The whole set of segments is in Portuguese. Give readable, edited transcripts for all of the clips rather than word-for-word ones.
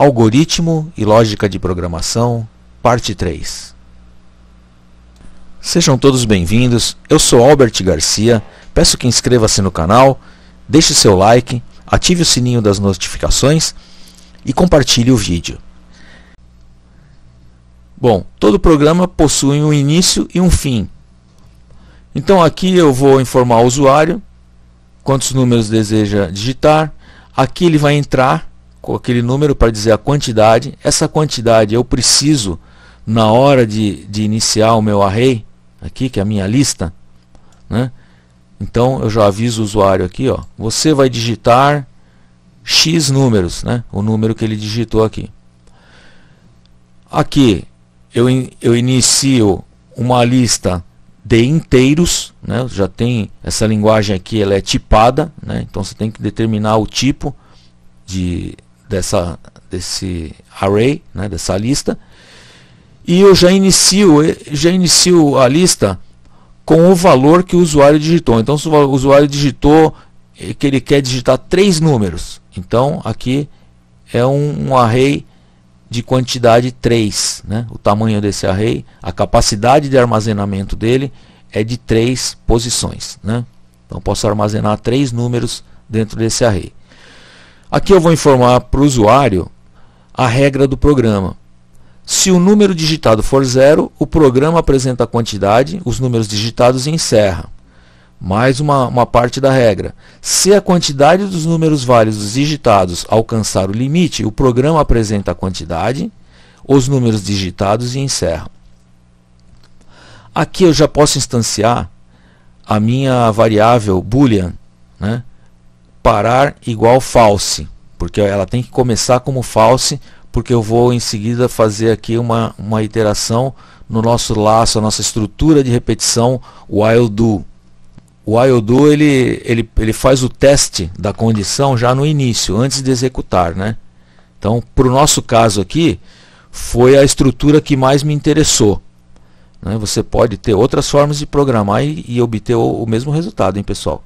Algoritmo e lógica de programação, parte 3. Sejam todos bem-vindos, eu sou Albert Garcia, peço que inscreva-se no canal, deixe seu like, ative o sininho das notificações e compartilhe o vídeo. Bom, todo programa possui um início e um fim. Então aqui eu vou informar o usuário quantos números deseja digitar. Aqui ele vai entrar com aquele número para dizer a quantidade. Essa quantidade eu preciso na hora de iniciar o meu array, aqui que é a minha lista, né? Então eu já aviso o usuário aqui, ó, você vai digitar X números, né? O número que ele digitou aqui. Aqui eu inicio uma lista de inteiros, né? Já tem essa linguagem aqui, ela é tipada, né? Então você tem que determinar o tipo desse array, né? Dessa lista. E eu já inicio a lista com o valor que o usuário digitou. Então se o usuário digitou que ele quer digitar 3 números, então aqui é um array de quantidade 3, né? O tamanho desse array, a capacidade de armazenamento dele é de 3 posições, né? Então posso armazenar 3 números dentro desse array. Aqui eu vou informar para o usuário a regra do programa. Se o número digitado for 0, o programa apresenta a quantidade, os números digitados e encerra. Mais uma parte da regra. Se a quantidade dos números válidos digitados alcançar o limite, o programa apresenta a quantidade, os números digitados e encerra. Aqui eu já posso instanciar a minha variável boolean, né? Parar igual false, porque ela tem que começar como false, porque eu vou em seguida fazer aqui uma iteração no nosso laço, a nossa estrutura de repetição while do. O while do ele faz o teste da condição já no início, antes de executar, né? Então, para o nosso caso aqui, foi a estrutura que mais me interessou, né? Você pode ter outras formas de programar e obter o mesmo resultado, hein, pessoal?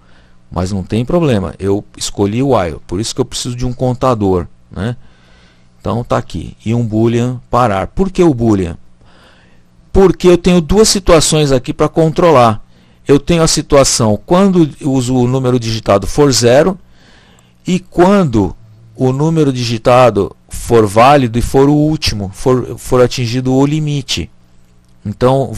Mas não tem problema, eu escolhi o while, por isso que eu preciso de um contador, né? Então está aqui, e um boolean parar. Por que o boolean? Porque eu tenho duas situações aqui para controlar. Eu tenho a situação quando o número digitado for 0 e quando o número digitado for válido e for o último, for atingido o limite. Então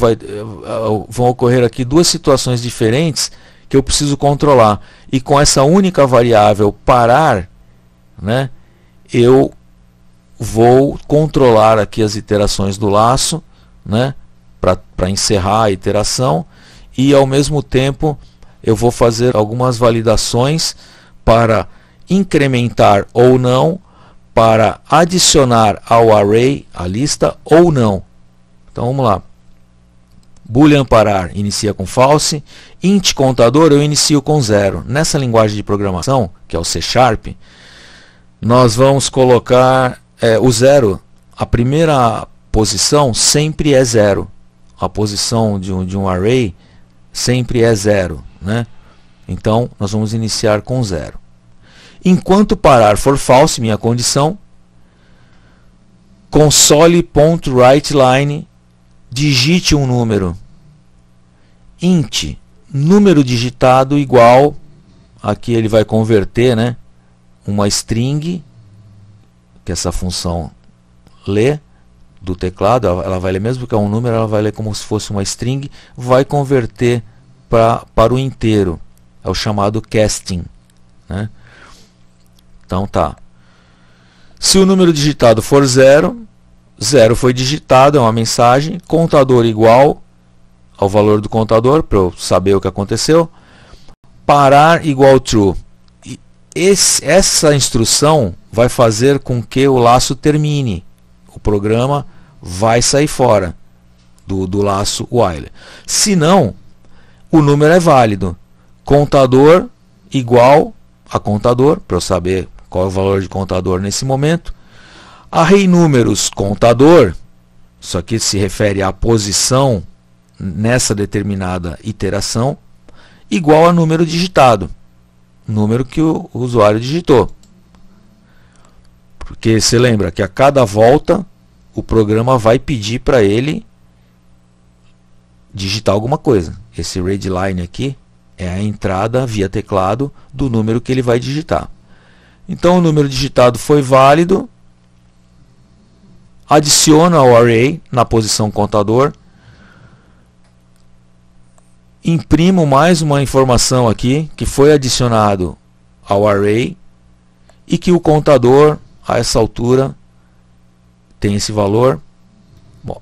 vão ocorrer aqui duas situações diferentes que eu preciso controlar. E com essa única variável parar, né, eu vou controlar aqui as iterações do laço, né, para encerrar a iteração. E ao mesmo tempo eu vou fazer algumas validações para incrementar ou não, para adicionar ao array a lista ou não. Então vamos lá. Boolean parar inicia com false, int contador eu inicio com 0. Nessa linguagem de programação, que é o C#, nós vamos colocar o 0, a primeira posição sempre é 0. A posição de um array sempre é 0, né? Então nós vamos iniciar com 0. Enquanto parar for false, minha condição, console.writeLine, digite um número. Int número digitado igual, aqui ele vai converter, né, uma string, que essa função lê do teclado, ela vai ler, mesmo que é um número, ela vai ler como se fosse uma string, vai converter para o inteiro, é o chamado casting, né? Então tá, se o número digitado for 0, 0 foi digitado, é uma mensagem, contador igual ao valor do contador, para eu saber o que aconteceu, parar igual true. E essa instrução vai fazer com que o laço termine. O programa vai sair fora do laço while. Se não, o número é válido. Contador igual a contador, para eu saber qual é o valor de contador nesse momento. Array números contador, isso aqui se refere à posição nessa determinada iteração, igual a número digitado, número que o usuário digitou. Porque você lembra que a cada volta o programa vai pedir para ele digitar alguma coisa. Esse read line aqui é a entrada via teclado do número que ele vai digitar. Então o número digitado foi válido. Adiciona o array na posição contador. Imprimo mais uma informação aqui que foi adicionado ao array e que o contador a essa altura tem esse valor. Bom,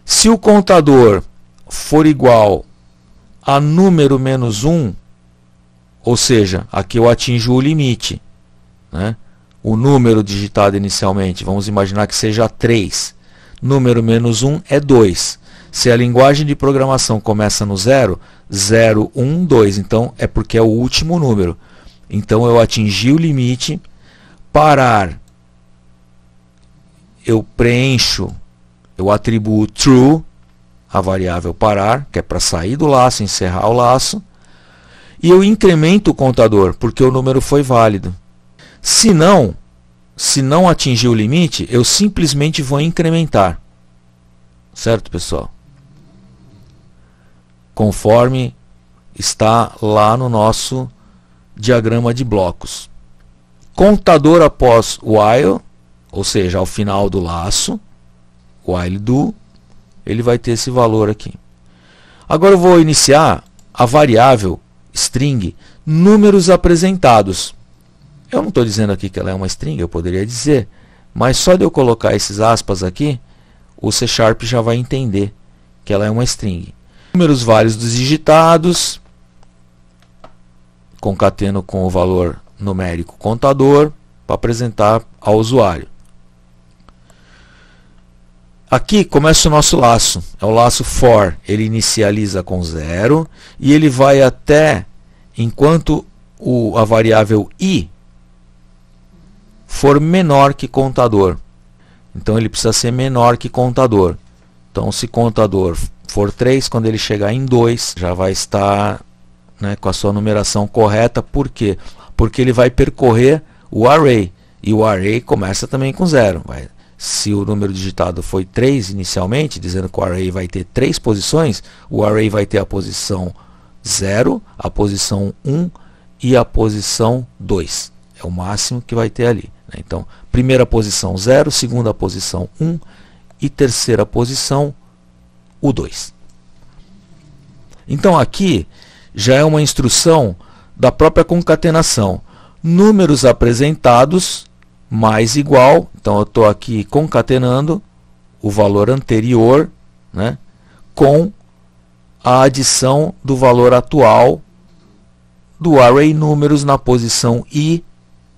se o contador for igual a número menos 1, ou seja, aqui eu atinjo o limite, né? O número digitado inicialmente, vamos imaginar que seja 3. Número menos 1 é 2. Se a linguagem de programação começa no 0, 0, 1, 2. Então é porque é o último número. Então eu atingi o limite. Parar, eu preencho, eu atribuo true, a variável parar, que é para sair do laço, encerrar o laço. E eu incremento o contador, porque o número foi válido. Se não atingir o limite, eu simplesmente vou incrementar. Certo, pessoal? Conforme está lá no nosso diagrama de blocos. Contador após while, ou seja, ao final do laço, while do, ele vai ter esse valor aqui. Agora eu vou iniciar a variável string números apresentados. Eu não estou dizendo aqui que ela é uma string, eu poderia dizer, mas só de eu colocar esses aspas aqui, o C# já vai entender que ela é uma string. Números vários dos digitados, concateno com o valor numérico contador, para apresentar ao usuário. Aqui começa o nosso laço, é o laço for, ele inicializa com 0 e ele vai até enquanto a variável i for menor que contador. Então ele precisa ser menor que contador. Então se contador for 3, quando ele chegar em 2, já vai estar, né, com a sua numeração correta. Por quê? Porque ele vai percorrer o array, e o array começa também com 0. Se o número digitado foi 3 inicialmente, dizendo que o array vai ter 3 posições, o array vai ter a posição 0, a posição 1 e a posição 2. É o máximo que vai ter ali. Então, primeira posição 0, segunda posição 1 e terceira posição o 2. Então aqui já é uma instrução da própria concatenação. Números apresentados mais igual, então eu estou aqui concatenando o valor anterior, né, com a adição do valor atual do array números na posição i.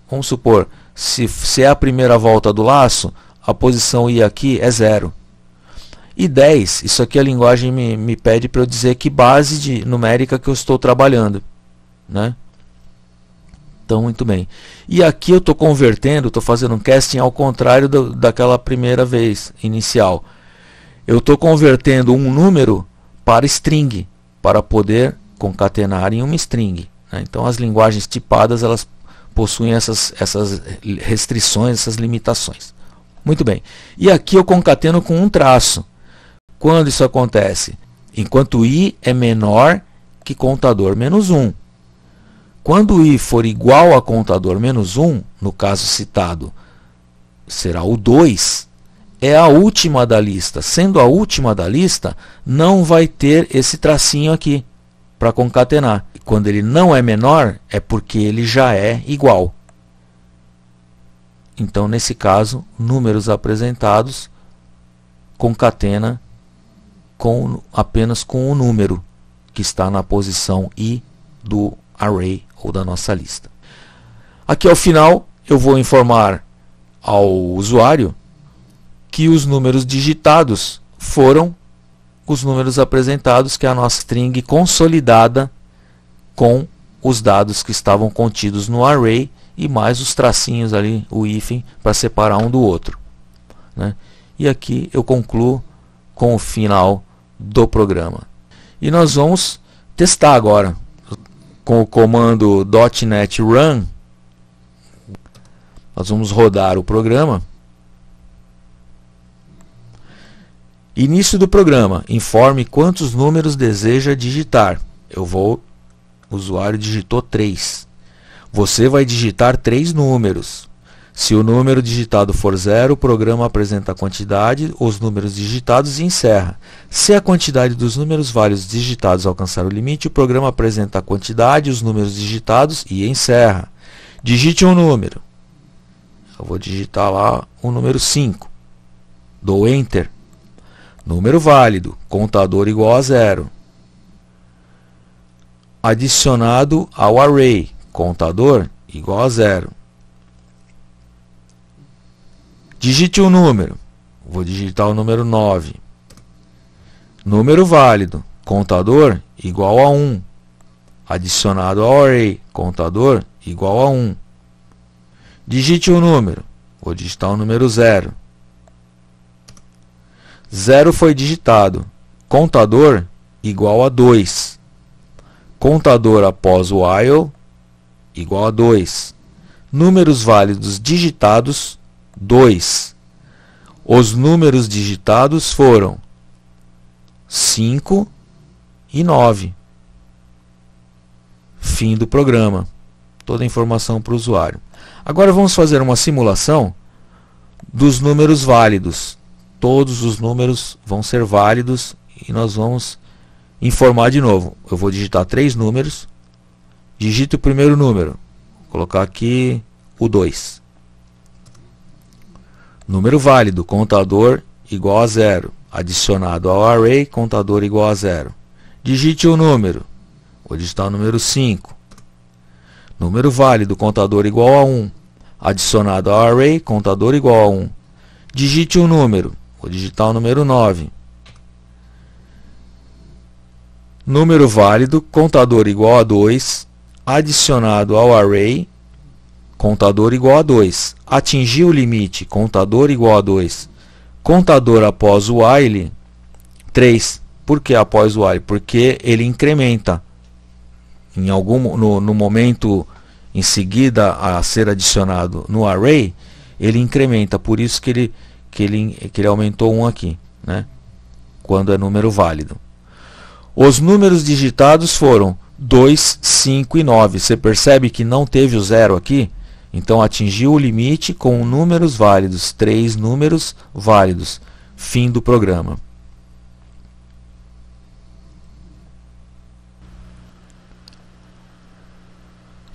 Vamos supor, se é a primeira volta do laço, a posição i aqui é 0. E 10, isso aqui a linguagem me pede para eu dizer que base numérica que eu estou trabalhando, né? Então, muito bem. E aqui eu estou convertendo, estou fazendo um casting ao contrário daquela primeira vez inicial. Eu estou convertendo um número para string, para poder concatenar em uma string, né? Então, as linguagens tipadas, elas possuem essas restrições, essas limitações. Muito bem. E aqui eu concateno com um traço. Quando isso acontece? Enquanto i é menor que contador menos 1. Quando i for igual a contador menos 1, no caso citado, será o 2, é a última da lista. Sendo a última da lista, não vai ter esse tracinho aqui para concatenar. Quando ele não é menor, é porque ele já é igual. Então, nesse caso, números apresentados concatena apenas com o número que está na posição i do array ou da nossa lista. Aqui ao final eu vou informar ao usuário que os números digitados foram os números apresentados, que é a nossa string consolidada com os dados que estavam contidos no array e mais os tracinhos ali, o hífen, para separar um do outro, né? E aqui eu concluo com o final do programa. E nós vamos testar agora com o comando .NET Run. Nós vamos rodar o programa. Início do programa. Informe quantos números deseja digitar. O usuário digitou 3. Você vai digitar 3 números. Se o número digitado for 0, o programa apresenta a quantidade, os números digitados e encerra. Se a quantidade dos números válidos digitados alcançar o limite, o programa apresenta a quantidade, os números digitados e encerra. Digite um número. Eu vou digitar lá o número 5. Dou Enter. Número válido, contador igual a 0. Adicionado ao array, contador igual a 0. Digite um número. Vou digitar o número 9. Número válido, contador igual a 1. Adicionado ao array, contador igual a 1. Digite um número. Vou digitar o número 0. 0 foi digitado. Contador igual a 2. Contador após o while igual a 2. Números válidos digitados 2. Os números digitados foram 5 e 9. Fim do programa. Toda a informação para o usuário. Agora vamos fazer uma simulação dos números válidos. Todos os números vão ser válidos e nós vamos informar de novo. Eu vou digitar 3 números. Digito o primeiro número. Vou colocar aqui o 2. Número válido, contador igual a 0. Adicionado ao array, contador igual a 0. Digite um número. Vou digitar o número 5. Número válido, contador igual a 1. Adicionado ao array, contador igual a 1. Digite um número. Vou digitar o número 9. Número válido, contador igual a 2. Adicionado ao array, contador igual a 2. Atingiu o limite, contador igual a 2. Contador após o while, 3. Por que após o while? Porque ele incrementa. No momento em seguida a ser adicionado no array, ele incrementa. Por isso que ele aumentou 1 aqui, né? Quando é número válido. Os números digitados foram 2, 5 e 9. Você percebe que não teve o 0 aqui? Então atingiu o limite com números válidos, 3 números válidos. Fim do programa.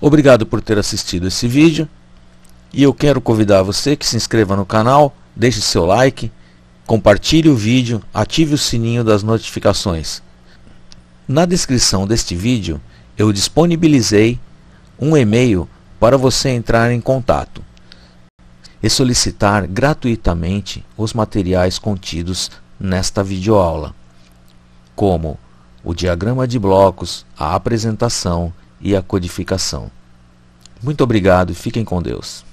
Obrigado por ter assistido esse vídeo. E eu quero convidar você que se inscreva no canal, deixe seu like, compartilhe o vídeo, ative o sininho das notificações. Na descrição deste vídeo eu disponibilizei um e-mail para você entrar em contato e solicitar gratuitamente os materiais contidos nesta videoaula, como o diagrama de blocos, a apresentação e a codificação. Muito obrigado e fiquem com Deus.